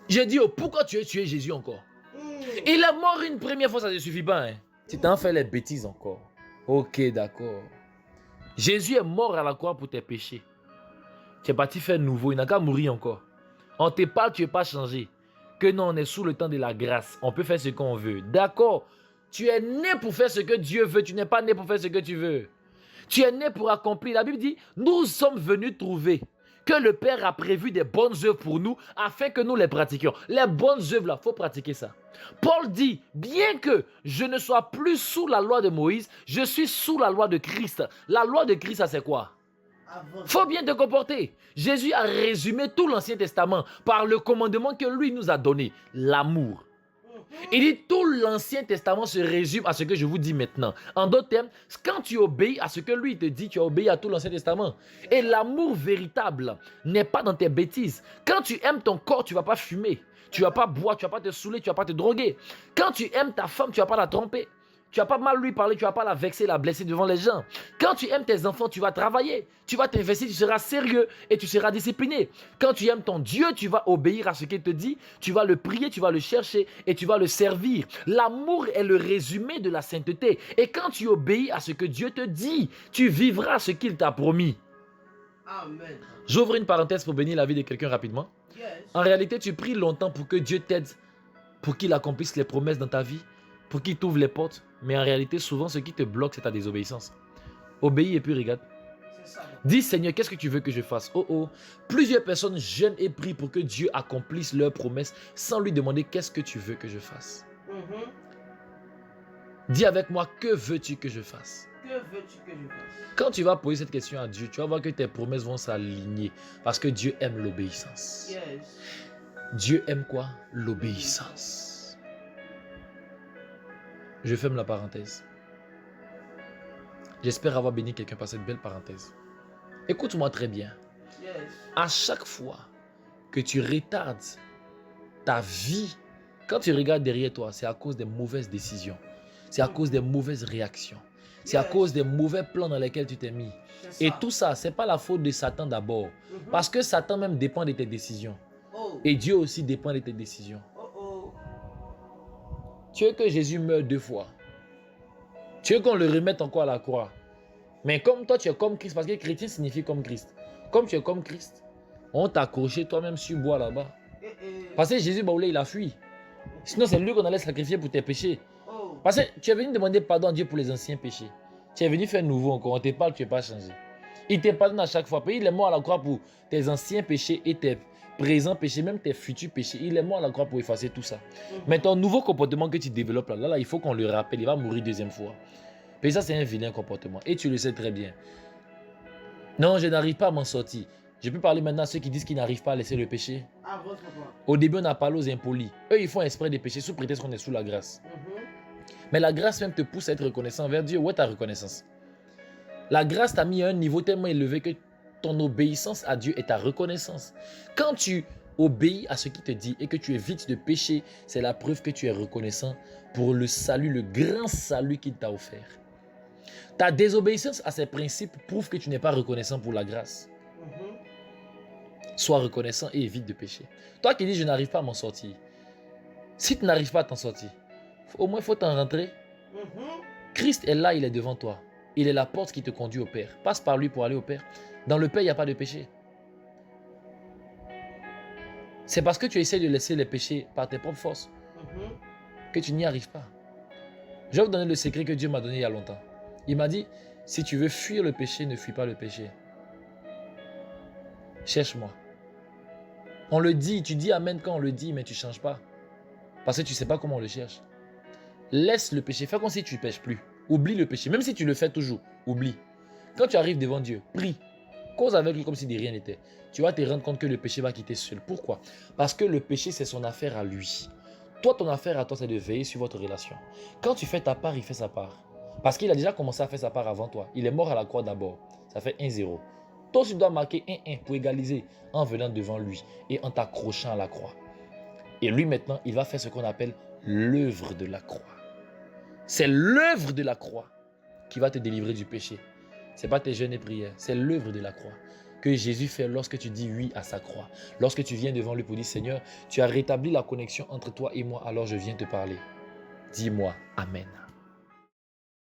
J'ai dit, oh, pourquoi tu as tué Jésus encore? Il est mort une première fois, ça ne suffit pas. Hein. Tu t'en fais les bêtises encore. Ok, d'accord. Jésus est mort à la croix pour tes péchés. Tu es parti faire nouveau, il n'a qu'à mourir encore. On te parle, tu n'es pas changé. Que non, on est sous le temps de la grâce. On peut faire ce qu'on veut. D'accord. Tu es né pour faire ce que Dieu veut. Tu n'es pas né pour faire ce que tu veux. Tu es né pour accomplir. La Bible dit, nous sommes venus trouver que le Père a prévu des bonnes œuvres pour nous afin que nous les pratiquions. Les bonnes œuvres, là, il faut pratiquer ça. Paul dit, bien que je ne sois plus sous la loi de Moïse, je suis sous la loi de Christ. La loi de Christ, ça c'est quoi? Faut bien te comporter. Jésus a résumé tout l'Ancien Testament par le commandement que lui nous a donné, l'amour. Il dit tout l'Ancien Testament se résume à ce que je vous dis maintenant. En d'autres termes, quand tu obéis à ce que lui te dit, tu as obéi à tout l'Ancien Testament. Et l'amour véritable n'est pas dans tes bêtises. Quand tu aimes ton corps, tu ne vas pas fumer. Tu ne vas pas boire, tu ne vas pas te saouler, tu ne vas pas te droguer. Quand tu aimes ta femme, tu ne vas pas la tromper. Tu ne vas pas mal lui parler, tu ne vas pas la vexer, la blesser devant les gens. Quand tu aimes tes enfants, tu vas travailler. Tu vas t'investir, tu seras sérieux et tu seras discipliné. Quand tu aimes ton Dieu, tu vas obéir à ce qu'il te dit. Tu vas le prier, tu vas le chercher et tu vas le servir. L'amour est le résumé de la sainteté. Et quand tu obéis à ce que Dieu te dit, tu vivras ce qu'il t'a promis. Amen. J'ouvre une parenthèse pour bénir la vie de quelqu'un rapidement. En réalité, tu pries longtemps pour que Dieu t'aide, pour qu'il accomplisse les promesses dans ta vie, pour qu'il t'ouvre les portes. Mais en réalité, souvent, ce qui te bloque, c'est ta désobéissance. Obéis et puis regarde. Dis, Seigneur, qu'est-ce que tu veux que je fasse? Oh oh. Plusieurs personnes jeûnent et prient pour que Dieu accomplisse leurs promesses sans lui demander qu'est-ce que tu veux que je fasse. Dis avec moi, que veux-tu que je fasse? Que veux-tu que je fasse? Quand tu vas poser cette question à Dieu, tu vas voir que tes promesses vont s'aligner parce que Dieu aime l'obéissance. Dieu aime quoi? L'obéissance. Je ferme la parenthèse. J'espère avoir béni quelqu'un par cette belle parenthèse. Écoute-moi très bien. À chaque fois que tu retardes ta vie, quand tu regardes derrière toi, c'est à cause des mauvaises décisions. C'est à cause des mauvaises réactions. C'est à cause des mauvais plans dans lesquels tu t'es mis. Et tout ça, ce n'est pas la faute de Satan d'abord. Parce que Satan même dépend de tes décisions. Et Dieu aussi dépend de tes décisions. Tu veux que Jésus meure 2 fois. Tu veux qu'on le remette encore à la croix. Mais comme toi, tu es comme Christ, parce que chrétien signifie comme Christ. Comme tu es comme Christ, on t'a accroché toi-même sur bois là-bas. Parce que Jésus, il a fui. Sinon, c'est lui qu'on allait sacrifier pour tes péchés. Parce que tu es venu demander pardon à Dieu pour les anciens péchés. Tu es venu faire nouveau encore. On te parle, tu n'es pas changé. Il te pardonne à chaque fois. Il est mort à la croix pour tes anciens péchés et tes présents péchés, même tes futurs péchés. Il est mort à la croix pour effacer tout ça. Mais ton nouveau comportement que tu développes là, il faut qu'on le rappelle. Il va mourir 2e fois. Et ça, c'est un vilain comportement. Et tu le sais très bien. Non, je n'arrive pas à m'en sortir. Je peux parler maintenant à ceux qui disent qu'ils n'arrivent pas à laisser le péché. Au début, on a parlé aux impolis. Eux, ils font exprès des péchés sous prétexte qu'on est sous la grâce. Mais la grâce même te pousse à être reconnaissant envers Dieu. Où est ta reconnaissance? La grâce t'a mis à un niveau tellement élevé que ton obéissance à Dieu est ta reconnaissance. Quand tu obéis à ce qu'il te dit et que tu évites de pécher, c'est la preuve que tu es reconnaissant pour le salut, le grand salut qu'il t'a offert. Ta désobéissance à ces principes prouve que tu n'es pas reconnaissant pour la grâce. Sois reconnaissant et évite de pécher. Toi qui dis je n'arrive pas à m'en sortir. Si tu n'arrives pas à t'en sortir, au moins il faut t'en rentrer. Christ est là, il est devant toi. Il est la porte qui te conduit au Père. Passe par lui pour aller au Père. Dans le Père, il n'y a pas de péché. C'est parce que tu essaies de laisser les péchés par tes propres forces que tu n'y arrives pas. Je vais vous donner le secret que Dieu m'a donné il y a longtemps. Il m'a dit, si tu veux fuir le péché, ne fuis pas le péché. Cherche-moi. On le dit, tu dis amen quand on le dit, mais tu ne changes pas. Parce que tu ne sais pas comment on le cherche. Laisse le péché, fais comme si tu ne pêches plus. Oublie le péché, même si tu le fais toujours, oublie. Quand tu arrives devant Dieu, prie. Cause avec lui comme si de rien n'était. Tu vas te rendre compte que le péché va quitter seul. Pourquoi? Parce que le péché, c'est son affaire à lui. Toi, ton affaire à toi, c'est de veiller sur votre relation. Quand tu fais ta part, il fait sa part. Parce qu'il a déjà commencé à faire sa part avant toi. Il est mort à la croix d'abord. Ça fait 1-0. Toi, tu dois marquer 1-1 pour égaliser en venant devant lui et en t'accrochant à la croix. Et lui, maintenant, il va faire ce qu'on appelle l'œuvre de la croix. C'est l'œuvre de la croix qui va te délivrer du péché. Ce n'est pas tes jeûnes et prières, c'est l'œuvre de la croix. que Jésus fait lorsque tu dis oui à sa croix. Lorsque tu viens devant lui pour dire, Seigneur, tu as rétabli la connexion entre toi et moi, alors je viens te parler. Dis-moi Amen.